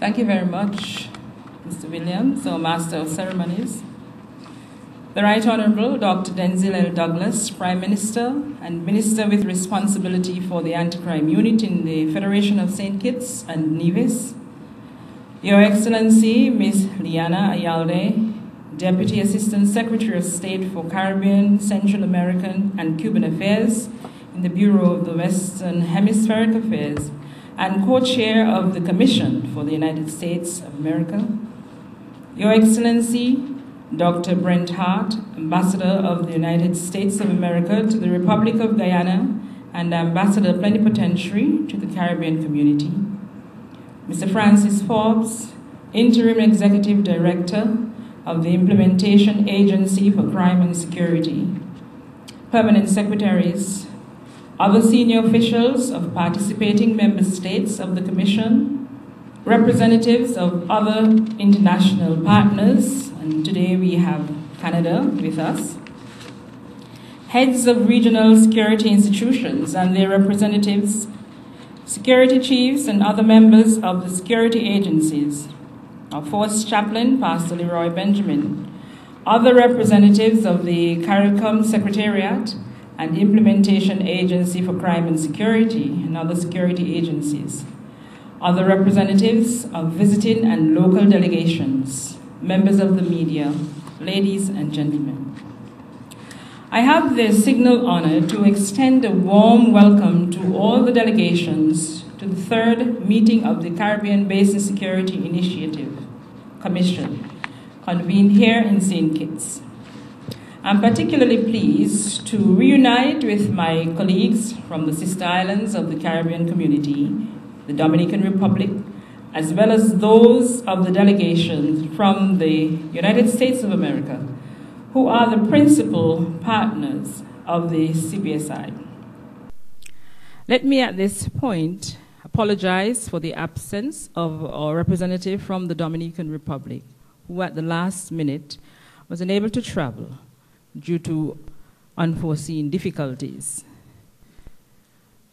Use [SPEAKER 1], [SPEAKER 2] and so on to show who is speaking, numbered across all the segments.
[SPEAKER 1] Thank you very much, Mr. Williams, our Master of Ceremonies. The Right Honourable Dr. Denzil L. Douglas, Prime Minister and Minister with responsibility for the Anti-Crime Unit in the Federation of St. Kitts and Nevis. Your Excellency, Ms. Liliana Ayalde, Deputy Assistant Secretary of State for Caribbean, Central American and Cuban Affairs in the Bureau of the Western Hemispheric Affairs, and co-chair of the Commission for the United States of America. Your Excellency, Dr. Brent Hart, Ambassador of the United States of America to the Republic of Guyana and Ambassador Plenipotentiary to the Caribbean Community. Mr. Francis Forbes, Interim Executive Director of the Implementation Agency for Crime and Security. Permanent Secretaries, other senior officials of participating member states of the Commission, representatives of other international partners, and today we have Canada with us, heads of regional security institutions and their representatives, security chiefs and other members of the security agencies, our Force Chaplain, Pastor Leroy Benjamin, other representatives of the CARICOM Secretariat and Implementation Agency for Crime and Security and other security agencies, other representatives of visiting and local delegations, members of the media, ladies and gentlemen. I have the signal honor to extend a warm welcome to all the delegations to the third meeting of the Caribbean Basin Security Initiative Commission, convened here in St. Kitts. I'm particularly pleased to reunite with my colleagues from the sister islands of the Caribbean community, the Dominican Republic, as well as those of the delegations from the United States of America, who are the principal partners of the CBSI. Let me at this point apologize for the absence of our representative from the Dominican Republic, who at the last minute was unable to travel due to unforeseen difficulties.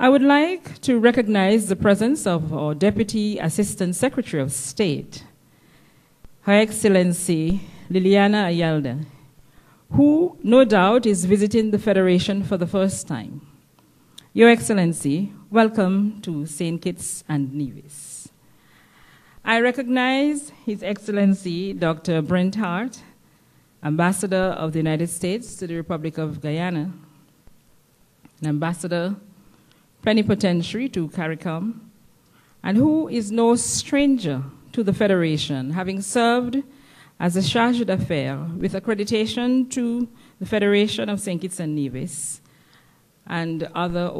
[SPEAKER 1] I would like to recognize the presence of our Deputy Assistant Secretary of State, Her Excellency Liliana Ayalde, who no doubt is visiting the Federation for the first time. Your Excellency, welcome to St. Kitts and Nevis. I recognize His Excellency Dr. Brent Hart, Ambassador of the United States to the Republic of Guyana, and Ambassador Plenipotentiary to CARICOM, and who is no stranger to the Federation, having served as a charge d'affaires with accreditation to the Federation of St. Kitts and Nevis and other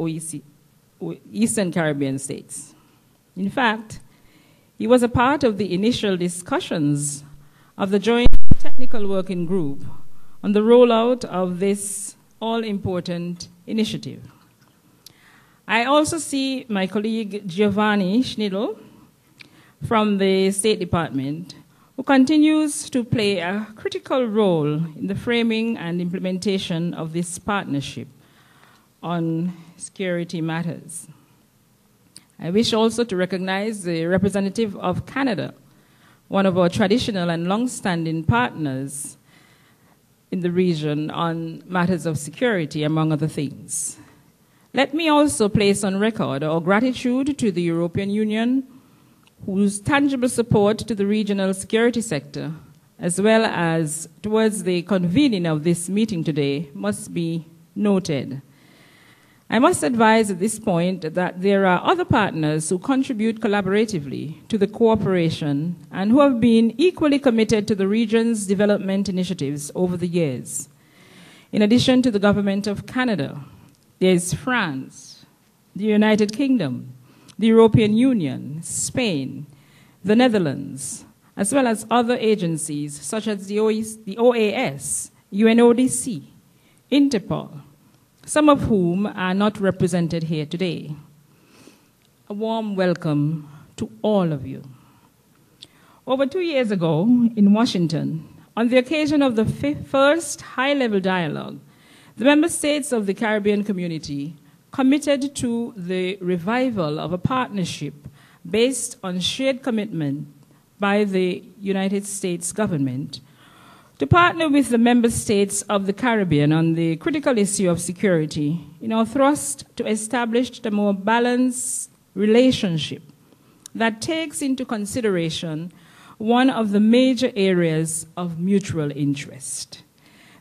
[SPEAKER 1] Eastern Caribbean states. In fact, he was a part of the initial discussions of the Joint Technical Working Group on the rollout of this all-important initiative. I also see my colleague Giovanni Schniedel from the State Department, who continues to play a critical role in the framing and implementation of this partnership on security matters. I wish also to recognize the representative of Canada, one of our traditional and long-standing partners in the region on matters of security, among other things. Let me also place on record our gratitude to the European Union, whose tangible support to the regional security sector, as well as towards the convening of this meeting today, must be noted. I must advise at this point that there are other partners who contribute collaboratively to the cooperation and who have been equally committed to the region's development initiatives over the years. In addition to the Government of Canada, there is France, the United Kingdom, the European Union, Spain, the Netherlands, as well as other agencies such as the OAS, UNODC, Interpol, some of whom are not represented here today. A warm welcome to all of you. Over 2 years ago in Washington, on the occasion of the first high-level dialogue, the member states of the Caribbean community committed to the revival of a partnership based on shared commitment by the United States government to partner with the member states of the Caribbean on the critical issue of security in our thrust to establish a more balanced relationship that takes into consideration one of the major areas of mutual interest.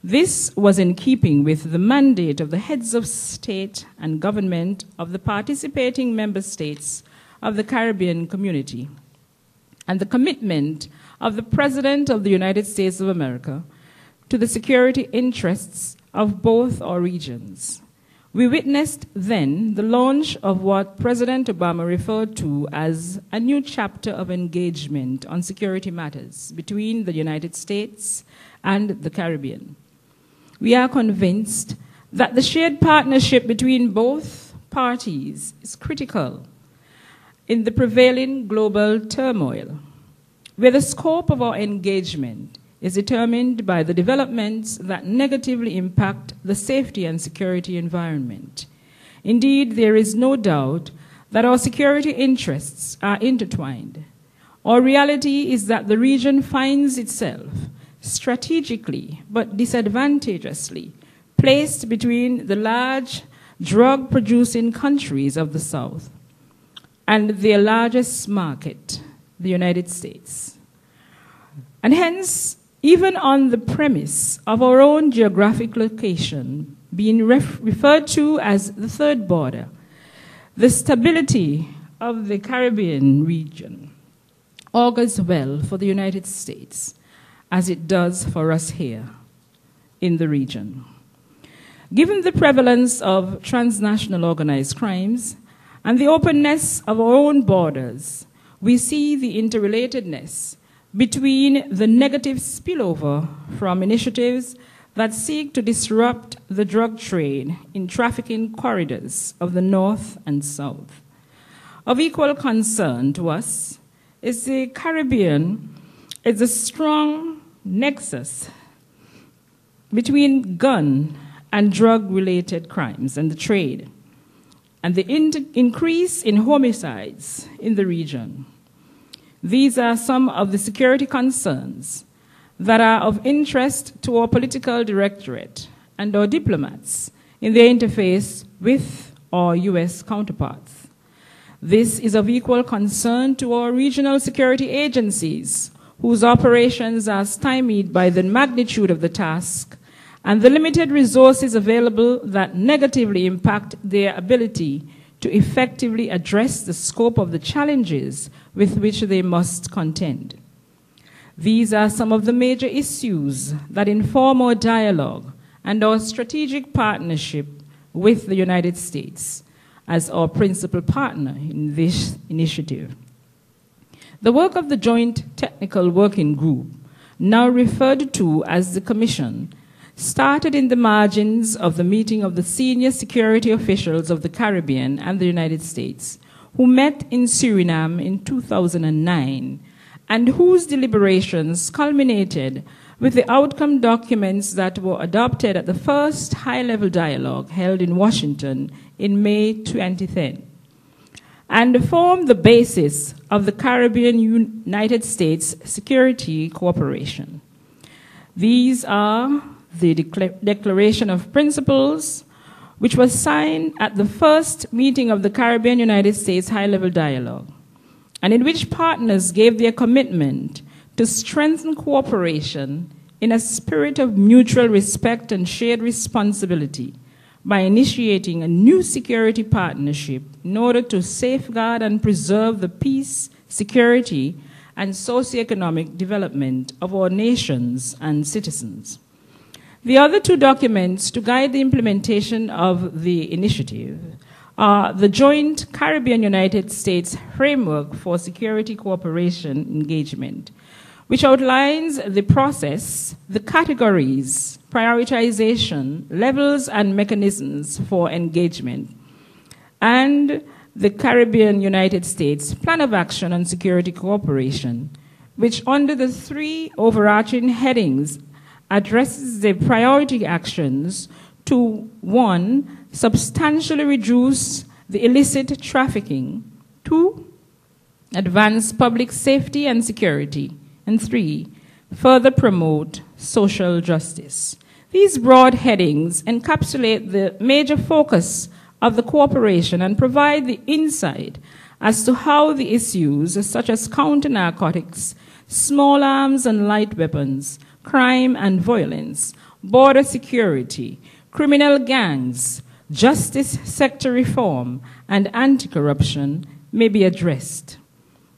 [SPEAKER 1] This was in keeping with the mandate of the heads of state and government of the participating member states of the Caribbean community and the commitment of the President of the United States of America to the security interests of both our regions. We witnessed then the launch of what President Obama referred to as a new chapter of engagement on security matters between the United States and the Caribbean. We are convinced that the shared partnership between both parties is critical in the prevailing global turmoil, where the scope of our engagement is determined by the developments that negatively impact the safety and security environment. Indeed, there is no doubt that our security interests are intertwined. Our reality is that the region finds itself strategically but disadvantageously placed between the large drug-producing countries of the South and their largest market, the United States. And hence, even on the premise of our own geographic location being referred to as the third border, the stability of the Caribbean region augurs well for the United States, as it does for us here in the region. Given the prevalence of transnational organized crimes and the openness of our own borders, we see the interrelatedness between the negative spillover from initiatives that seek to disrupt the drug trade in trafficking corridors of the North and South. Of equal concern to us is the Caribbean is a strong nexus between gun and drug-related crimes and the trade, and the increase in homicides in the region. These are some of the security concerns that are of interest to our political directorate and our diplomats in their interface with our U.S. counterparts. This is of equal concern to our regional security agencies, whose operations are stymied by the magnitude of the task and the limited resources available that negatively impact their ability to effectively address the scope of the challenges with which they must contend. These are some of the major issues that inform our dialogue and our strategic partnership with the United States as our principal partner in this initiative. The work of the Joint Technical Working Group, now referred to as the Commission, started in the margins of the meeting of the senior security officials of the Caribbean and the United States, who met in Suriname in 2009, and whose deliberations culminated with the outcome documents that were adopted at the first high-level dialogue held in Washington in May 2010, and formed the basis of the Caribbean United States Security Cooperation. These are the Declaration of Principles, which was signed at the first meeting of the Caribbean United States High-Level Dialogue, and in which partners gave their commitment to strengthen cooperation in a spirit of mutual respect and shared responsibility by initiating a new security partnership in order to safeguard and preserve the peace, security, and socioeconomic development of our nations and citizens. The other two documents to guide the implementation of the initiative are the Joint Caribbean United States Framework for Security Cooperation Engagement, which outlines the process, the categories, prioritization, levels, and mechanisms for engagement, and the Caribbean United States Plan of Action on Security Cooperation, which under the three overarching headings addresses the priority actions to 1, substantially reduce the illicit trafficking, 2, advance public safety and security, and 3, further promote social justice. These broad headings encapsulate the major focus of the cooperation and provide the insight as to how the issues such as counter-narcotics, small arms and light weapons, crime and violence, border security, criminal gangs, justice sector reform, and anti-corruption may be addressed.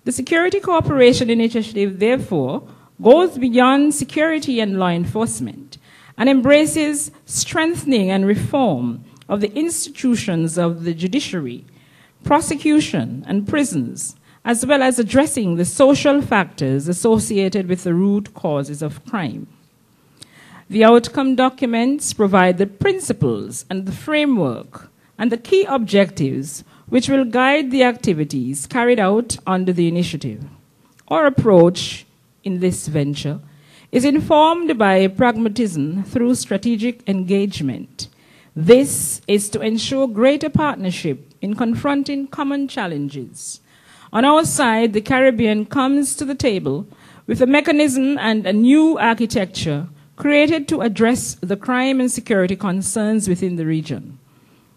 [SPEAKER 1] The Security Cooperation Initiative, therefore, goes beyond security and law enforcement and embraces strengthening and reform of the institutions of the judiciary, prosecution, and prisons, as well as addressing the social factors associated with the root causes of crime. The outcome documents provide the principles and the framework and the key objectives which will guide the activities carried out under the initiative. Our approach in this venture is informed by pragmatism through strategic engagement. This is to ensure greater partnership in confronting common challenges. On our side, the Caribbean comes to the table with a mechanism and a new architecture created to address the crime and security concerns within the region.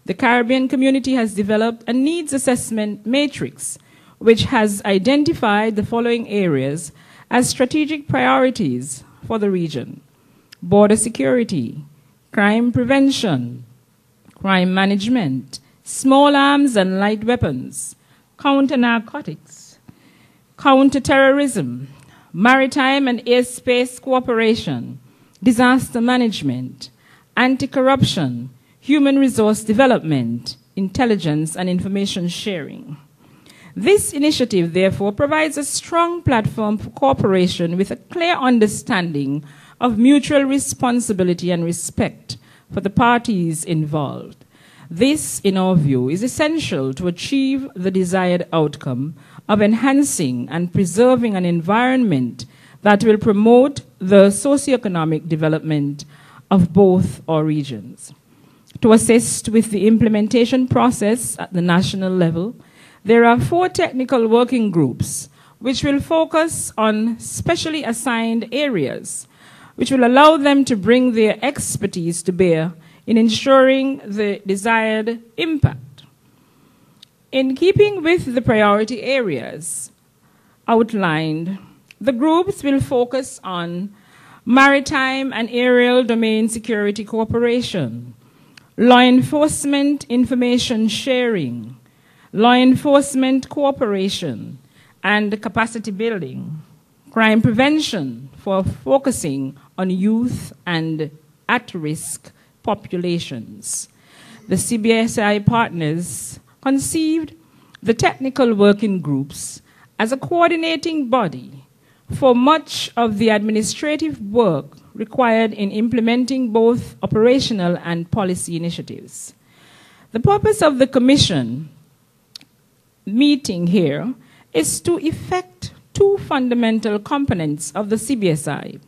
[SPEAKER 1] The Caribbean community has developed a needs assessment matrix which has identified the following areas as strategic priorities for the region: border security, crime prevention, crime management, small arms and light weapons, counter-narcotics, counter-terrorism, maritime and airspace cooperation, disaster management, anti-corruption, human resource development, intelligence and information sharing. This initiative, therefore, provides a strong platform for cooperation with a clear understanding of mutual responsibility and respect for the parties involved. This, in our view, is essential to achieve the desired outcome of enhancing and preserving an environment that will promote the socioeconomic development of both our regions. To assist with the implementation process at the national level, there are 4 technical working groups which will focus on specially assigned areas, which will allow them to bring their expertise to bear in ensuring the desired impact. In keeping with the priority areas outlined, the groups will focus on maritime and aerial domain security cooperation, law enforcement information sharing, law enforcement cooperation and capacity building, crime prevention for focusing on youth and at-risk populations. The CBSI partners conceived the technical working groups as a coordinating body for much of the administrative work required in implementing both operational and policy initiatives. The purpose of the Commission meeting here is to effect 2 fundamental components of the CBSI: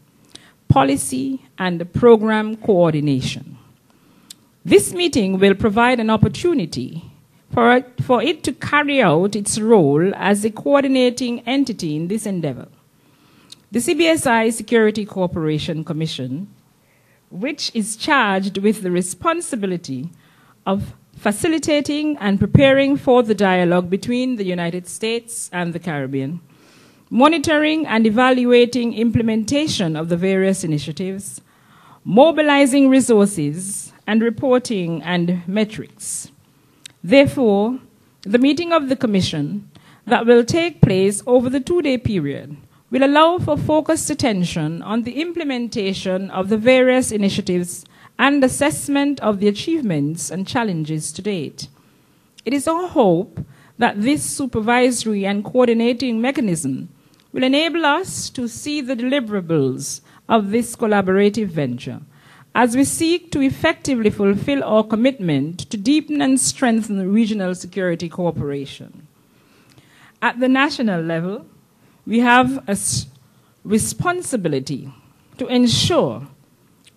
[SPEAKER 1] policy and program coordination. This meeting will provide an opportunity for it to carry out its role as a coordinating entity in this endeavor. The CBSI Security Cooperation Commission, which is charged with the responsibility of facilitating and preparing for the dialogue between the United States and the Caribbean, monitoring and evaluating implementation of the various initiatives, mobilizing resources, and reporting and metrics. Therefore, the meeting of the Commission that will take place over the 2-day period will allow for focused attention on the implementation of the various initiatives and assessment of the achievements and challenges to date. It is our hope that this supervisory and coordinating mechanism will enable us to see the deliverables of this collaborative venture as we seek to effectively fulfill our commitment to deepen and strengthen regional security cooperation. At the national level, we have a responsibility to ensure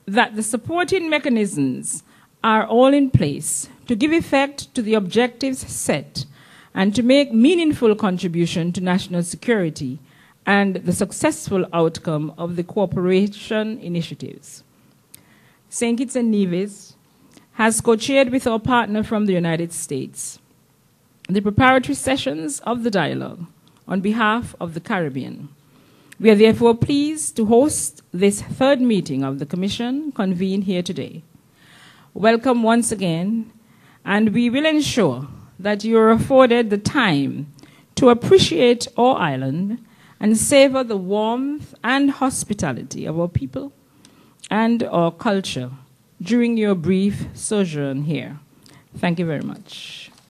[SPEAKER 1] that the supporting mechanisms are all in place to give effect to the objectives set and to make meaningful contribution to national security and the successful outcome of the cooperation initiatives. St. Kitts and Nevis has co-chaired with our partner from the United States the preparatory sessions of the dialogue on behalf of the Caribbean. We are therefore pleased to host this third meeting of the Commission convened here today. Welcome once again, and we will ensure that you are afforded the time to appreciate our island and savor the warmth and hospitality of our people and our culture during your brief sojourn here. Thank you very much.